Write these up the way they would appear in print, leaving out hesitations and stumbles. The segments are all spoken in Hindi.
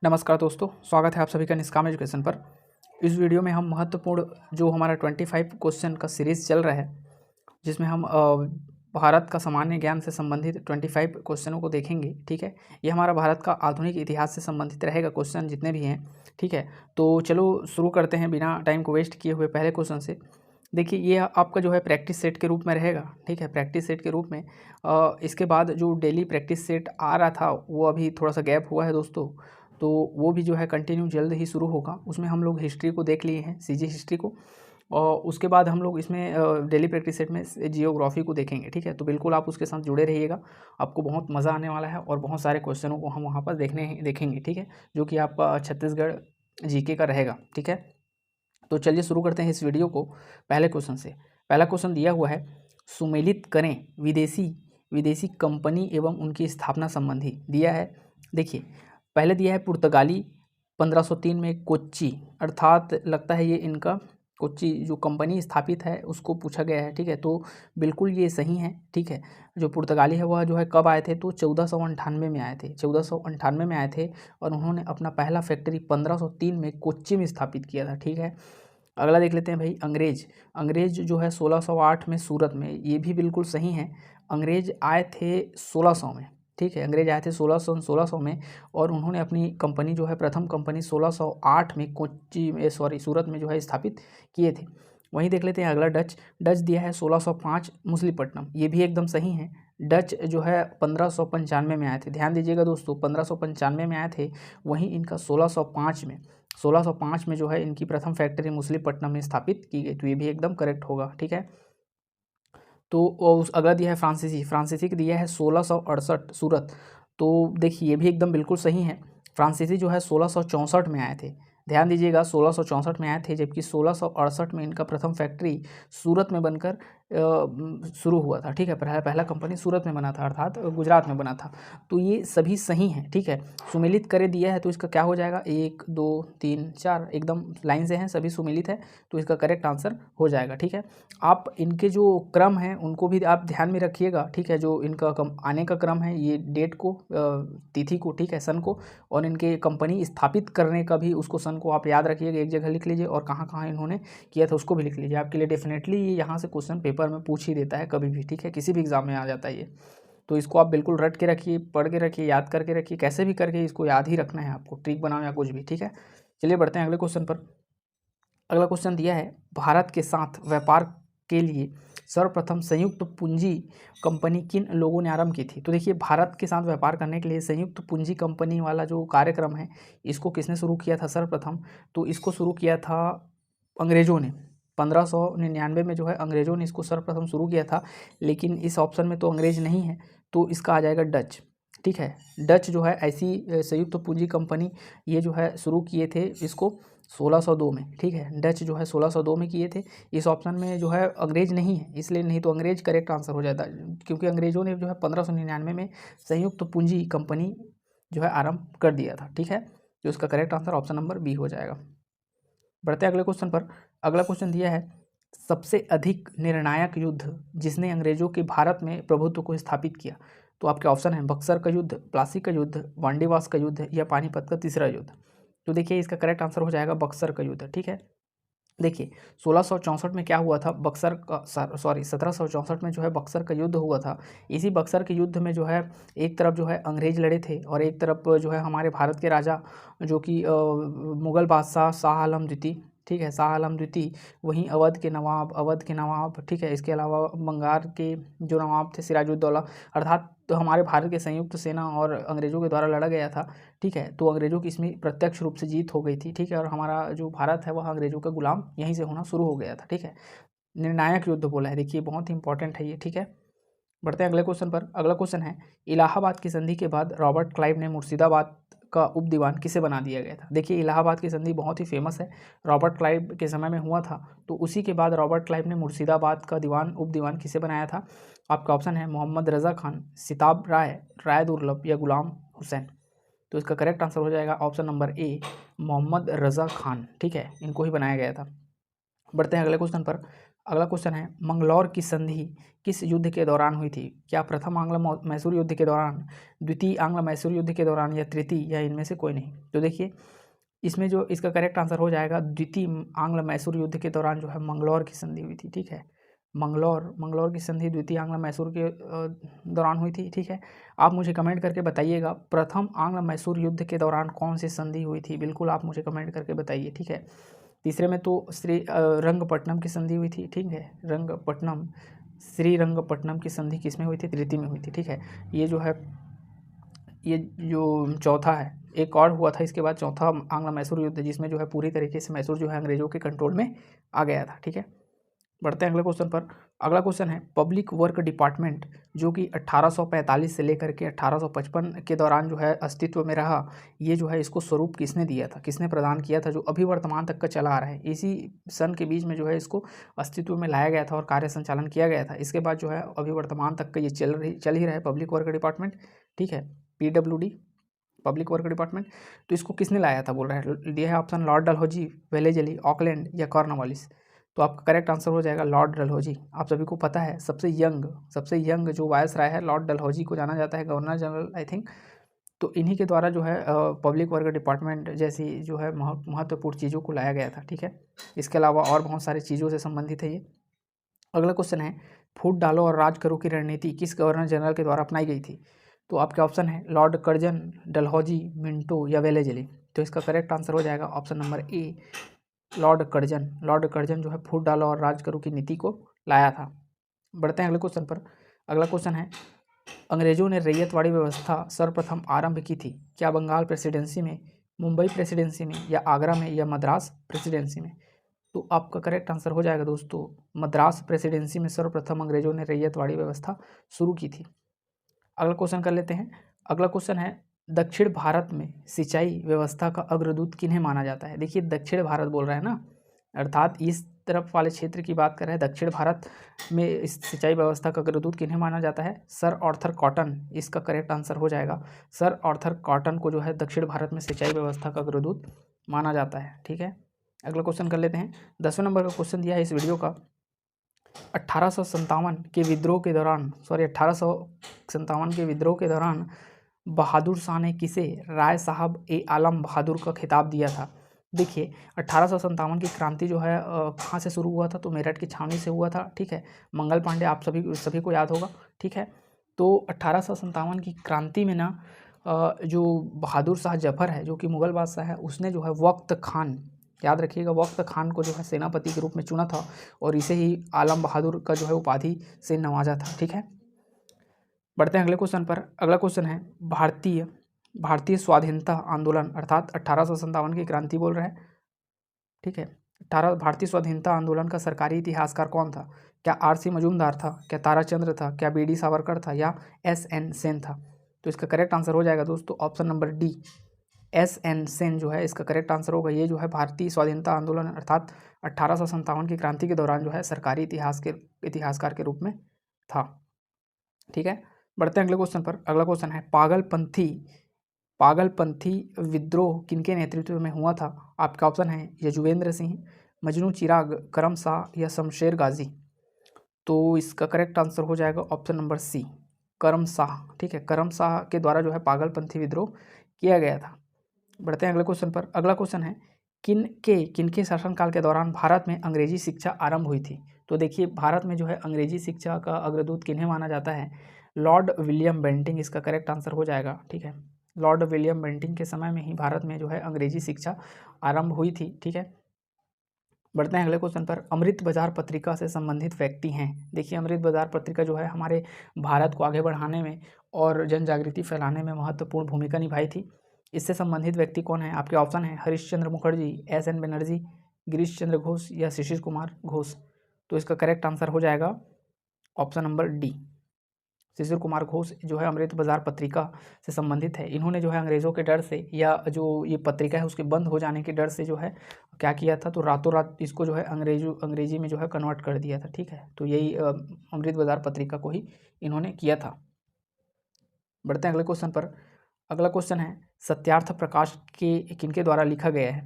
नमस्कार दोस्तों, स्वागत है आप सभी का निष्काम एजुकेशन पर। इस वीडियो में हम महत्वपूर्ण जो हमारा 25 क्वेश्चन का सीरीज़ चल रहा है, जिसमें हम भारत का सामान्य ज्ञान से संबंधित 25 क्वेश्चनों को देखेंगे। ठीक है, ये हमारा भारत का आधुनिक इतिहास से संबंधित रहेगा क्वेश्चन जितने भी हैं। ठीक है, तो चलो शुरू करते हैं बिना टाइम को वेस्ट किए हुए पहले क्वेश्चन से। देखिए, ये आपका जो है प्रैक्टिस सेट के रूप में रहेगा। ठीक है, प्रैक्टिस सेट के रूप में इसके बाद जो डेली प्रैक्टिस सेट आ रहा था वो अभी थोड़ा सा गैप हुआ है दोस्तों, तो वो भी जो है कंटिन्यू जल्द ही शुरू होगा। उसमें हम लोग हिस्ट्री को देख लिए हैं, सीजी हिस्ट्री को, और उसके बाद हम लोग इसमें डेली प्रैक्टिस सेट में जियोग्राफी को देखेंगे। ठीक है, तो बिल्कुल आप उसके साथ जुड़े रहिएगा, आपको बहुत मज़ा आने वाला है और बहुत सारे क्वेश्चनों को हम वहाँ पर देखेंगे। ठीक है, जो कि आपका छत्तीसगढ़ जीके का रहेगा। ठीक है, तो चलिए शुरू करते हैं इस वीडियो को पहले क्वेश्चन से। पहला क्वेश्चन दिया हुआ है, सुमेलित करें विदेशी विदेशी कंपनी एवं उनकी स्थापना संबंधी। दिया है, देखिए पहले दिया है पुर्तगाली 1503 में कोच्चि, अर्थात लगता है ये इनका कोच्चि जो कंपनी स्थापित है उसको पूछा गया है। ठीक है, तो बिल्कुल ये सही है। ठीक है, जो पुर्तगाली है वह जो है कब आए थे, तो 1498 में आए थे। 1498 में आए थे और उन्होंने अपना पहला फैक्ट्री 1503 में कोच्चि में स्थापित किया था। ठीक है, अगला देख लेते हैं भाई, अंग्रेज जो है 1608 में सूरत में। ये भी बिल्कुल सही है, अंग्रेज आए थे 1600 में। ठीक है, अंग्रेज आए थे 1600 में और उन्होंने अपनी कंपनी जो है प्रथम कंपनी 1608 में कोच्चि में सूरत में जो है स्थापित किए थे। वहीं देख लेते हैं अगला, डच दिया है 1605 मुसलीपट्टनम। ये भी एकदम सही है। डच जो है 1595 में आए थे, ध्यान दीजिएगा दोस्तों, 1595 में आए थे। वहीं इनका 1605 में जो है इनकी प्रथम फैक्ट्री मुसलीपट्टनम में स्थापित की गई, तो ये भी एकदम करेक्ट होगा। ठीक है, तो उस अगला दिया है फ्रांसीसी का दिया है 1668 सूरत। तो देखिए ये भी एकदम बिल्कुल सही है, फ्रांसीसी जो है 1664 में आए थे। ध्यान दीजिएगा 1664 में आए थे, जबकि 1668 में इनका प्रथम फैक्ट्री सूरत में बनकर शुरू हुआ था। ठीक है, पहला कंपनी सूरत में बना था, अर्थात गुजरात में बना था। तो ये सभी सही हैं। ठीक है, सुमेलित करे दिया है तो इसका क्या हो जाएगा, 1 2 3 4 एकदम लाइन से हैं, सभी सुमेलित है, तो इसका करेक्ट आंसर हो जाएगा। ठीक है, आप इनके जो क्रम हैं उनको भी आप ध्यान में रखिएगा। ठीक है, जो इनका आने का क्रम है, ये डेट को, तिथि को, ठीक है, सन को, और इनके कंपनी स्थापित करने का भी उसको सन को आप याद रखिएगा, एक जगह लिख लीजिए, और कहाँ कहाँ इन्होंने किया था उसको भी लिख लीजिए। आपके लिए डेफिनेटली ये यहाँ से क्वेश्चन पेपर में पूछ ही देता है कभी भी। ठीक है, किसी भी एग्जाम में आ जाता है ये, तो इसको आप बिल्कुल रट के रखिए, पढ़ के रखिए, याद करके रखिए, कैसे भी करके इसको याद ही रखना है आपको, ट्रिक बनाओ या कुछ भी। ठीक है, चलिए बढ़ते हैं अगले क्वेश्चन पर। अगला क्वेश्चन दिया है, भारत के साथ व्यापार के लिए सर्वप्रथम संयुक्त पूंजी कंपनी किन लोगों ने आरंभ की थी। तो देखिए, भारत के साथ व्यापार करने के लिए संयुक्त पूंजी कंपनी वाला जो कार्यक्रम है, इसको किसने शुरू किया था सर्वप्रथम, तो इसको शुरू किया था अंग्रेज़ों ने। 1599 में जो है अंग्रेज़ों ने इसको सर्वप्रथम शुरू किया था, लेकिन इस ऑप्शन में तो अंग्रेज नहीं है, तो इसका आ जाएगा डच। ठीक है, डच जो है ऐसी संयुक्त पूंजी कंपनी ये जो है शुरू किए थे इसको 1602 में। ठीक है, डच जो है 1602 में किए थे। इस ऑप्शन में जो है अंग्रेज नहीं है, इसलिए नहीं तो अंग्रेज करेक्ट आंसर हो जाता, क्योंकि अंग्रेज़ों ने जो है 1599 में संयुक्त पूंजी कंपनी जो है आरंभ कर दिया था। ठीक है, तो इसका correct answer option number B हो जाएगा। बढ़ते हैं अगले क्वेश्चन पर। अगला क्वेश्चन दिया है, सबसे अधिक निर्णायक युद्ध जिसने अंग्रेजों के भारत में प्रभुत्व को स्थापित किया। तो आपके ऑप्शन है बक्सर का युद्ध, प्लासी का युद्ध, वांडीवास का युद्ध, या पानीपत का तीसरा युद्ध। तो देखिए इसका करेक्ट आंसर हो जाएगा बक्सर का युद्ध। ठीक है, देखिए 1664 में क्या हुआ था, बक्सर का 1764 में जो है बक्सर का युद्ध हुआ था। इसी बक्सर के युद्ध में जो है एक तरफ जो है अंग्रेज लड़े थे और एक तरफ जो है हमारे भारत के राजा जो कि मुग़ल बादशाह शाह आलम द्वितीय। ठीक है, शाह आलम द्वितीय, वहीं अवध के नवाब। ठीक है, इसके अलावा बंगाल के जो नवाब थे सिराजुद्दौला, अर्थात तो हमारे भारत के संयुक्त सेना और अंग्रेज़ों के द्वारा लड़ा गया था। ठीक है, तो अंग्रेज़ों की इसमें प्रत्यक्ष रूप से जीत हो गई थी। ठीक है, और हमारा जो भारत है वह अंग्रेज़ों का गुलाम यहीं से होना शुरू हो गया था। ठीक है, निर्णायक युद्ध बोला है, देखिए बहुत ही इंपॉर्टेंट है ये। ठीक है, बढ़ते हैं अगले क्वेश्चन पर। अगला क्वेश्चन है, इलाहाबाद की संधि के बाद रॉबर्ट क्लाइव ने मुर्शिदाबाद का उप दीवान किसे बना दिया गया था। देखिए इलाहाबाद की संधि बहुत ही फेमस है, रॉबर्ट क्लाइव के समय में हुआ था, तो उसी के बाद रॉबर्ट क्लाइव ने मुर्शिदाबाद का उप दीवान किसे बनाया था। आपका ऑप्शन है मोहम्मद रज़ा खान, सिताब राय दुर्लभ, या गुलाम हुसैन। तो इसका करेक्ट आंसर हो जाएगा ऑप्शन नंबर ए, मोहम्मद रज़ा खान। ठीक है, इनको ही बनाया गया था। बढ़ते हैं अगले क्वेश्चन पर। अगला क्वेश्चन है मंगलौर की संधि किस युद्ध के दौरान हुई थी? क्या प्रथम आंग्ल मैसूर युद्ध के दौरान, द्वितीय आंग्ल मैसूर युद्ध के दौरान, या तृतीय, या इनमें से कोई नहीं? तो देखिए इसमें जो इसका करेक्ट आंसर हो जाएगा द्वितीय आंग्ल मैसूर युद्ध के दौरान जो है मंगलौर की संधि हुई थी। ठीक है, मंगलौर की संधि द्वितीय आंग्ल मैसूर के दौरान हुई थी। ठीक है, आप मुझे कमेंट करके बताइएगा प्रथम आंग्ल मैसूर युद्ध के दौरान कौन सी संधि हुई थी, बिल्कुल आप मुझे कमेंट करके बताइए। ठीक है, तीसरे में तो रंगपट्टनम की संधि हुई थी। ठीक है, श्रीरंगपट्टनम की संधि किसमें हुई थी? तृतीय में हुई थी। ठीक है, ये जो चौथा है, एक और हुआ था इसके बाद चौथा आंग्ल मैसूर युद्ध, जिसमें जो है पूरी तरीके से मैसूर जो है अंग्रेजों के कंट्रोल में आ गया था। ठीक है, बढ़ते हैं अगले क्वेश्चन पर। अगला क्वेश्चन है पब्लिक वर्क डिपार्टमेंट जो कि 1845 से लेकर के 1855 के दौरान जो है अस्तित्व में रहा, ये जो है इसको स्वरूप किसने दिया था, किसने प्रदान किया था, जो अभी वर्तमान तक का चला आ रहा है? इसी सन के बीच में जो है इसको अस्तित्व में लाया गया था और कार्य संचालन किया गया था। इसके बाद जो है अभी वर्तमान तक का ये चल ही रहा है पब्लिक वर्क डिपार्टमेंट। ठीक है, PWD, पब्लिक वर्क डिपार्टमेंट। तो इसको किसने लाया था बोल रहा है? दिया है option Lord Dalhousie, Wellesley, Auckland या कॉर्नवालिस। तो आपका करेक्ट आंसर हो जाएगा लॉर्ड डलहौजी। आप सभी को पता है सबसे यंग जो वायसराय है लॉर्ड डलहौजी को जाना जाता है, गवर्नर जनरल आई थिंक। तो इन्हीं के द्वारा जो है पब्लिक वर्क डिपार्टमेंट जैसी जो है महत्वपूर्ण चीज़ों को लाया गया था। ठीक है, इसके अलावा और बहुत सारी चीज़ों से संबंधित है ये। अगला क्वेश्चन है फूट डालो और राज करो की रणनीति किस गवर्नर जनरल के द्वारा अपनाई गई थी? तो आपके ऑप्शन है लॉर्ड कर्जन, डलहौजी, मिंटो या वेलेजली। तो इसका करेक्ट आंसर हो जाएगा option number A, Lord Curzon जो है फूट डालो और राज करो की नीति को लाया था। बढ़ते हैं अगले क्वेश्चन पर। अगला क्वेश्चन है अंग्रेजों ने रैयतवाड़ी व्यवस्था सर्वप्रथम आरंभ की थी? क्या बंगाल प्रेसिडेंसी में, मुंबई प्रेसिडेंसी में, या आगरा में, या मद्रास प्रेसिडेंसी में? तो आपका करेक्ट आंसर हो जाएगा दोस्तों मद्रास प्रेसिडेंसी में सर्वप्रथम अंग्रेजों ने रैयतवाड़ी व्यवस्था शुरू की थी। अगला क्वेश्चन कर लेते हैं। अगला क्वेश्चन है दक्षिण भारत में सिंचाई व्यवस्था का अग्रदूत किन्हें माना जाता है? देखिए दक्षिण भारत बोल रहा है ना, अर्थात इस तरफ वाले क्षेत्र की बात कर रहे हैं। दक्षिण भारत में इस सिंचाई व्यवस्था का अग्रदूत किन्हें माना जाता है? सर आर्थर कॉटन, इसका करेक्ट आंसर हो जाएगा। सर आर्थर कॉटन को जो है दक्षिण भारत में सिंचाई व्यवस्था का अग्रदूत माना जाता है। ठीक है, अगला क्वेश्चन कर लेते हैं। 10वें नंबर का क्वेश्चन दिया है इस वीडियो का 1857 के विद्रोह के दौरान बहादुर शाह ने किसे राय साहब ए आलम बहादुर का खिताब दिया था? देखिए 1857 की क्रांति जो है कहाँ से शुरू हुआ था? तो मेरठ की छावनी से हुआ था। ठीक है, मंगल पांडे आप सभी को याद होगा। ठीक है, तो 1857 की क्रांति में ना जो बहादुर शाह जफर है जो कि मुग़ल बादशाह है, उसने जो है वक्त खान, याद रखिएगा, वक्त खान को जो है सेनापति के रूप में चुना था और इसे ही आलम बहादुर का जो है उपाधि से नवाजा था। ठीक है, बढ़ते हैं अगले क्वेश्चन पर। अगला क्वेश्चन है भारतीय स्वाधीनता आंदोलन, अर्थात 1857 की क्रांति बोल रहा है। ठीक है, भारतीय स्वाधीनता आंदोलन का सरकारी इतिहासकार कौन था? क्या RC मजूमदार था, क्या ताराचंद्र था, क्या BD सावरकर था, या SN सेन था? तो इसका करेक्ट आंसर हो जाएगा दोस्तों option number D, SN Sen जो है इसका करेक्ट आंसर होगा। ये जो है भारतीय स्वाधीनता आंदोलन अर्थात 1857 की क्रांति के दौरान जो है सरकारी इतिहासकार के रूप में था। ठीक है, बढ़ते हैं अगले क्वेश्चन पर। अगला क्वेश्चन है पागलपंथी विद्रोह किनके नेतृत्व में हुआ था? आपका ऑप्शन है यजुवेंद्र सिंह, मजनू चिराग, करम शाह या शमशेर गाजी। तो इसका करेक्ट आंसर हो जाएगा ऑप्शन नंबर सी, करम शाह। ठीक है, करम शाह के द्वारा जो है पागलपंथी विद्रोह किया गया था। बढ़ते हैं अगले क्वेश्चन पर। अगला क्वेश्चन है किनके शासनकाल के दौरान भारत में अंग्रेजी शिक्षा आरंभ हुई थी? तो देखिए भारत में जो है अंग्रेजी शिक्षा का अग्रदूत किन्हें माना जाता है? लॉर्ड विलियम बेंटिंग इसका करेक्ट आंसर हो जाएगा। ठीक है, लॉर्ड विलियम बेंटिंग के समय में ही भारत में जो है अंग्रेजी शिक्षा आरंभ हुई थी। ठीक है, बढ़ते हैं अगले क्वेश्चन पर। अमृत बाजार पत्रिका से संबंधित व्यक्ति हैं? देखिए अमृत बाजार पत्रिका जो है हमारे भारत को आगे बढ़ाने में और जन जागृति फैलाने में महत्वपूर्ण भूमिका निभाई थी। इससे संबंधित व्यक्ति कौन है? आपके ऑप्शन है हरीशचंद्र मुखर्जी, SN बनर्जी, गिरीश चंद्र घोष या शिशिर कुमार घोष। तो इसका करेक्ट आंसर हो जाएगा option number D, Shishir Kumar Ghosh जो है अमृत बाजार पत्रिका से संबंधित है। इन्होंने जो है अंग्रेज़ों के डर से या जो ये पत्रिका है उसके बंद हो जाने के डर से जो है क्या किया था, तो रातों रात इसको जो है अंग्रेजी में जो है कन्वर्ट कर दिया था। ठीक है, तो यही अमृत बाजार पत्रिका को ही इन्होंने किया था। बढ़ते हैं अगले क्वेश्चन पर। अगला क्वेश्चन है सत्यार्थ प्रकाश के किनके द्वारा लिखा गया है?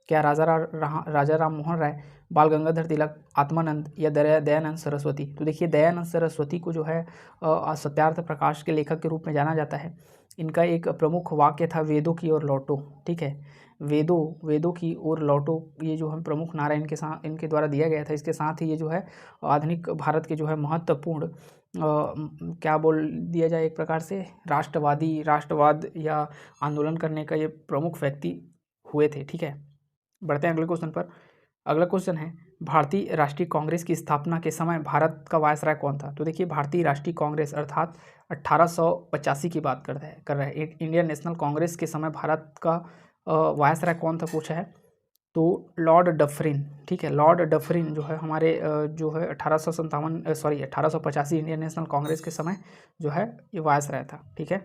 क्या राजा राम मोहन राय, बाल गंगाधर तिलक, आत्मानंद या दयानंद सरस्वती। तो देखिए दयानंद सरस्वती को जो है सत्यार्थ प्रकाश के लेखक के रूप में जाना जाता है। इनका एक प्रमुख वाक्य था वेदों की ओर लौटो, ठीक है, वेदों की ओर लौटो, ये जो है प्रमुख नारा इनके द्वारा दिया गया था। इसके साथ ही ये जो है आधुनिक भारत के जो है महत्वपूर्ण क्या बोल दिया जाए, एक प्रकार से राष्ट्रवाद या आंदोलन करने का ये प्रमुख व्यक्ति हुए थे, ठीक है। बढ़ते हैं अगले क्वेश्चन पर। अगला क्वेश्चन है भारतीय राष्ट्रीय कांग्रेस की स्थापना के समय भारत का वायसराय कौन था। तो देखिए भारतीय राष्ट्रीय कांग्रेस अर्थात 1885 की बात कर रहा है। इंडियन नेशनल कांग्रेस के समय भारत का वायसराय कौन था पूछा है, तो लॉर्ड डफरिन, ठीक है। लॉर्ड डफरिन जो है हमारे जो है 1885 इंडियन नेशनल कांग्रेस के समय जो है ये वायसराय था, ठीक है।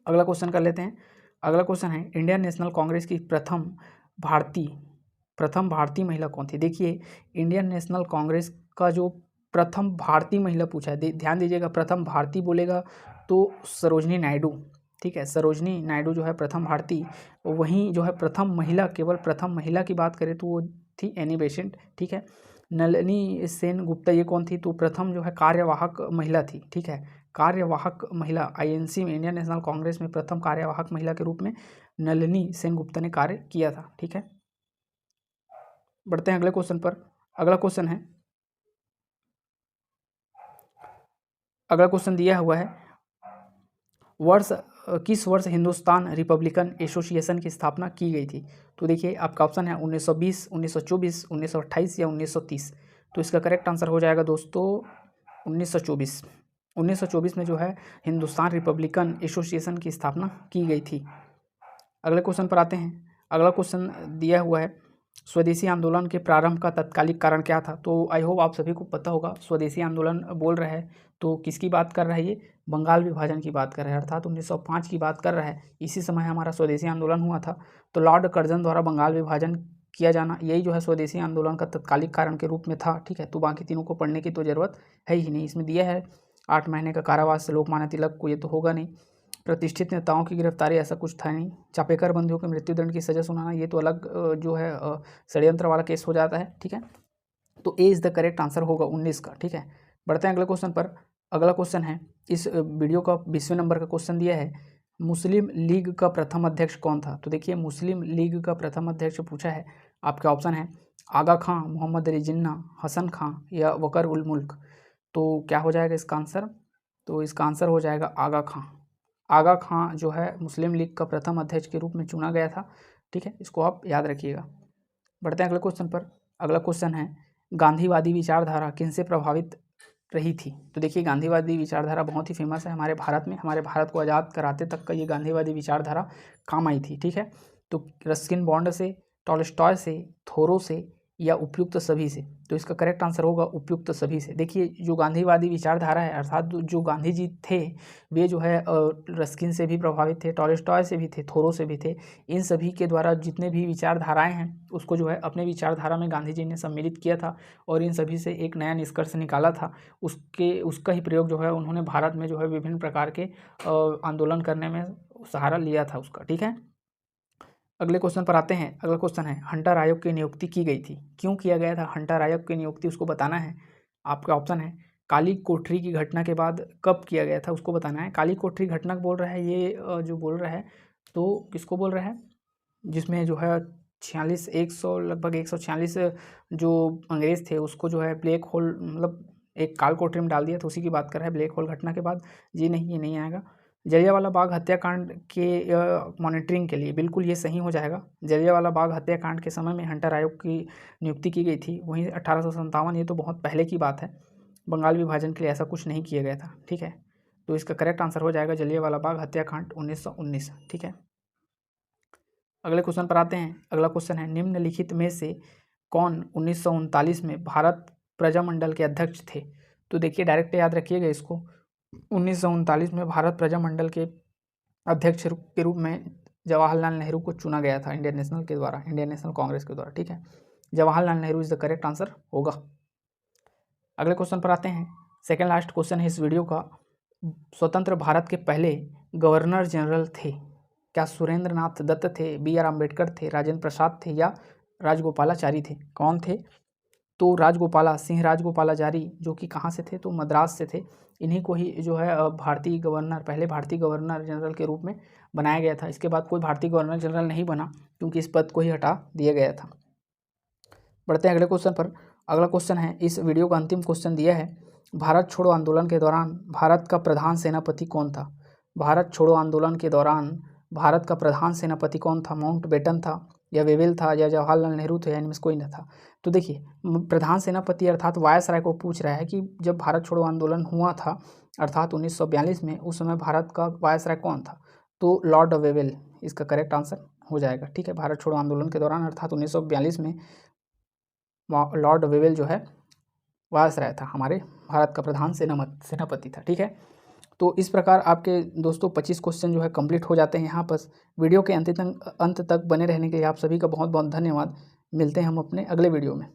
अगला क्वेश्चन कर लेते हैं। अगला क्वेश्चन है इंडियन नेशनल कांग्रेस की प्रथम भारतीय महिला कौन थी। देखिए इंडियन नेशनल कांग्रेस का जो प्रथम भारतीय महिला पूछा है, ध्यान दीजिएगा, प्रथम भारतीय बोलेगा तो सरोजनी नायडू, ठीक है, सरोजनी नायडू जो है प्रथम भारतीय। वहीं जो है प्रथम महिला, केवल प्रथम महिला की बात करें तो वो थी एनी बेसेंट, ठीक है। नलिनी सेन गुप्ता ये कौन थी, तो प्रथम जो है कार्यवाहक महिला थी, ठीक है, कार्यवाहक महिला। आईएनसी में, इंडियन नेशनल कांग्रेस में प्रथम कार्यवाहक महिला के रूप में नलिनी सेन गुप्ता ने कार्य किया था, ठीक है। बढ़ते हैं अगले क्वेश्चन पर। अगला क्वेश्चन दिया हुआ है किस वर्ष हिंदुस्तान रिपब्लिकन एसोसिएशन की स्थापना की गई थी। तो देखिए आपका ऑप्शन है 1920, 1924, 1928 या 1930। तो इसका करेक्ट आंसर हो जाएगा दोस्तों 1924। 1924 में जो है हिंदुस्तान रिपब्लिकन एसोसिएशन की स्थापना की गई थी। अगले क्वेश्चन पर आते हैं। अगला क्वेश्चन दिया हुआ है स्वदेशी आंदोलन के प्रारंभ का तत्कालिक कारण क्या था। तो आई होप आप सभी को पता होगा स्वदेशी आंदोलन बोल रहा है तो किसकी बात कर रहा है, ये बंगाल विभाजन की बात कर रहा है, अर्थात 1905 की बात कर रहा है। इसी समय हमारा स्वदेशी आंदोलन हुआ था। तो लॉर्ड कर्जन द्वारा बंगाल विभाजन किया जाना, यही जो है स्वदेशी आंदोलन का तत्कालिक कारण के रूप में था, ठीक है। तो बाकी तीनों को पढ़ने की तो जरूरत है ही नहीं। इसमें दिया है 8 महीने का कारावास लोकमान्य तिलक को, ये तो होगा नहीं। प्रतिष्ठित नेताओं की गिरफ्तारी, ऐसा कुछ था नहीं। चापेकर बंदियों के मृत्युदंड की सजा सुनाना, ये तो अलग जो है षड्यंत्र वाला केस हो जाता है, ठीक है। तो A is the correct answer होगा 19 का, ठीक है। बढ़ते हैं अगले क्वेश्चन पर। अगला क्वेश्चन है इस वीडियो का 20वें नंबर का क्वेश्चन दिया है मुस्लिम लीग का प्रथम अध्यक्ष कौन था। तो देखिए मुस्लिम लीग का प्रथम अध्यक्ष पूछा है। आपका ऑप्शन है आगा खां, मोहम्मद अली जिन्ना, हसन खां या वकर उल मुल्क। तो क्या हो जाएगा इसका आंसर, तो इसका आंसर हो जाएगा आगा खां। आगा खां जो है मुस्लिम लीग का प्रथम अध्यक्ष के रूप में चुना गया था, ठीक है, इसको आप याद रखिएगा। बढ़ते हैं अगले क्वेश्चन पर। अगला क्वेश्चन है गांधीवादी विचारधारा किनसे प्रभावित रही थी। तो देखिए गांधीवादी विचारधारा बहुत ही फेमस है हमारे भारत में, हमारे भारत को आज़ाद कराते तक का ये गांधीवादी विचारधारा काम आई थी, ठीक है। तो रस्किन बॉन्ड से, टॉलस्टॉय से, थोरो से या उपयुक्त सभी से। तो इसका करेक्ट आंसर होगा उपयुक्त सभी से। देखिए जो गांधीवादी विचारधारा है, अर्थात जो गांधी जी थे वे जो है रस्किन से भी प्रभावित थे, टॉलस्टॉय से भी थे, थोरो से भी थे। इन सभी के द्वारा जितने भी विचारधाराएं हैं उसको जो है अपने विचारधारा में गांधी जी ने सम्मिलित किया था और इन सभी से एक नया निष्कर्ष निकाला था। उसका ही प्रयोग जो है उन्होंने भारत में जो है विभिन्न प्रकार के आंदोलन करने में सहारा लिया था उसका, ठीक है। अगले क्वेश्चन पर आते हैं। अगला क्वेश्चन है हंटर आयोग की नियुक्ति की गई थी, क्यों किया गया था हंटर आयोग की नियुक्ति, उसको बताना है। आपका ऑप्शन है काली कोठरी की घटना के बाद कब किया गया था, उसको बताना है। काली कोठरी घटना बोल रहा है ये जो बोल रहा है तो किसको बोल रहा है, जिसमें जो है 100 लगभग 146 जो अंग्रेज़ थे उसको जो है ब्लैक होल मतलब एक काल कोठरी में डाल दिया था, उसी की बात कर रहा है ब्लैक होल घटना के बाद। जी नहीं, ये नहीं आएगा। जलियांवाला बाग हत्याकांड के मॉनिटरिंग के लिए बिल्कुल ये सही हो जाएगा। जलियांवाला बाग हत्याकांड के समय में हंटर आयोग की नियुक्ति की गई थी, वहीं 1857, ये तो बहुत पहले की बात है। बंगाल विभाजन के लिए ऐसा कुछ नहीं किया गया था, ठीक है। तो इसका करेक्ट आंसर हो जाएगा जलियांवाला बाग हत्याकांड 1919, ठीक है। अगले क्वेश्चन पर आते हैं। अगला क्वेश्चन है निम्नलिखित में से कौन 1939 में भारत प्रजामंडल के अध्यक्ष थे। तो देखिए डायरेक्ट याद रखिएगा इसको, 1939 में भारत प्रजामंडल के अध्यक्ष के रूप में जवाहरलाल नेहरू को चुना गया था इंडियन नेशनल कांग्रेस के द्वारा, ठीक है। Jawaharlal Nehru is the correct answer होगा। अगले क्वेश्चन पर आते हैं। सेकेंड लास्ट क्वेश्चन है इस वीडियो का, स्वतंत्र भारत के पहले गवर्नर जनरल थे, क्या सुरेंद्र नाथ दत्त थे, बी आर अम्बेडकर थे, राजेंद्र प्रसाद थे या राजगोपालाचारी थे। कौन थे? तो राजगोपाला सिंह राजगोपालाचारी, जो कि कहाँ से थे? तो मद्रास से थे। इन्हीं को ही जो है भारतीय गवर्नर, पहले भारतीय गवर्नर जनरल के रूप में बनाया गया था। इसके बाद कोई भारतीय गवर्नर जनरल नहीं बना, क्योंकि इस पद को ही हटा दिया गया था। बढ़ते हैं अगले क्वेश्चन पर। अगला क्वेश्चन है, इस वीडियो का अंतिम क्वेश्चन दिया है, भारत छोड़ो आंदोलन के दौरान भारत का प्रधान सेनापति कौन था? भारत छोड़ो आंदोलन के दौरान भारत का प्रधान सेनापति कौन था? माउंटबेटन था, या वेवेल था, या जवाहरलाल नेहरू थे, या इनमें से कोई न था? तो देखिए, प्रधान सेनापति अर्थात वायसराय को पूछ रहा है कि जब भारत छोड़ो आंदोलन हुआ था अर्थात 1942 में, उस समय भारत का वायसराय कौन था? तो लॉर्ड वेवेल इसका करेक्ट आंसर हो जाएगा। ठीक है, भारत छोड़ो आंदोलन के दौरान अर्थात 1942 में लॉर्ड वेवेल जो है वायसराय था, हमारे भारत का प्रधान सेनापति था। ठीक है, तो इस प्रकार आपके दोस्तों 25 क्वेश्चन जो है कंप्लीट हो जाते हैं यहाँ पर। वीडियो के अंत तक बने रहने के लिए आप सभी का बहुत बहुत धन्यवाद। मिलते हैं हम अपने अगले वीडियो में।